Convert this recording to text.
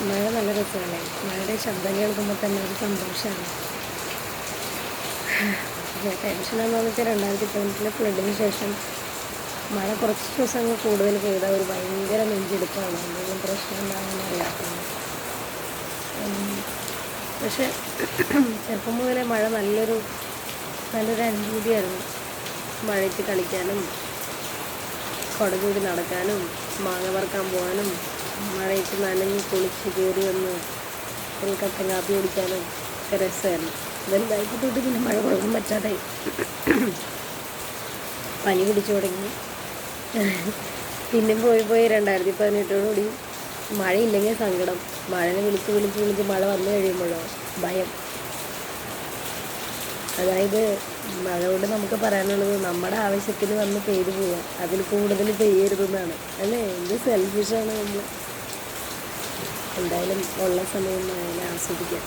മഴ നല്ല രസമല്ലേ? മഴയുടെ ശബ്ദം കേൾക്കുമ്പോൾ തന്നെ ഒരു സന്തോഷമാണ്. ടെൻഷൻ എന്താണെന്ന് വെച്ചാൽ 2018 ഫ്ലഡിന് ശേഷം മഴ കുറച്ച് ദിവസങ്ങൾ കൂടുതൽ പെയ്താൽ ഒരു ഭയങ്കര നെഞ്ചെടുപ്പാണ്. എന്തെങ്കിലും പ്രശ്നം ഉണ്ടാകുമെന്ന് അറിയാത്തത്. പക്ഷെ ചെറുപ്പം മുതലേ മഴ നല്ലൊരു അനുഭൂതിയായിരുന്നു. മഴയത്ത് കളിക്കാനും കുട ചൂടി നടക്കാനും മാങ്ങ പറിക്കാൻ പോകാനും മഴയത്ത് നനഞ്ഞ് കുളിച്ച് കയറി വന്ന് ഒരു കട്ടൻ കാപ്പി കുടിക്കാനും ഒക്കെ രസമായിരുന്നു. വലുതായിട്ട് തൊട്ട് പിന്നെ മഴ കൊള്ളാൻ പറ്റാതെ പനി പിടിച്ചു തുടങ്ങി. പിന്നെ പോയി 2018 മഴയില്ലെങ്കിൽ സങ്കടം, മഴനെ വിളിച്ച് മഴ വന്നു കഴിയുമ്പോഴോ ഭയം. അതായത് മഴ കൊണ്ട് നമുക്ക് പറയാനുള്ളത് നമ്മുടെ ആവശ്യത്തിന് വന്ന് പെയ്തു പോവുക, അതിൽ കൂടുതൽ പെയ്യരുതെന്നാണ് അല്ലേ? എന്ത് സെൽഫിഷാണ് നമ്മൾ. എന്തായാലും ഉള്ള സമയം മഴനെ ആസ്വദിക്കാം.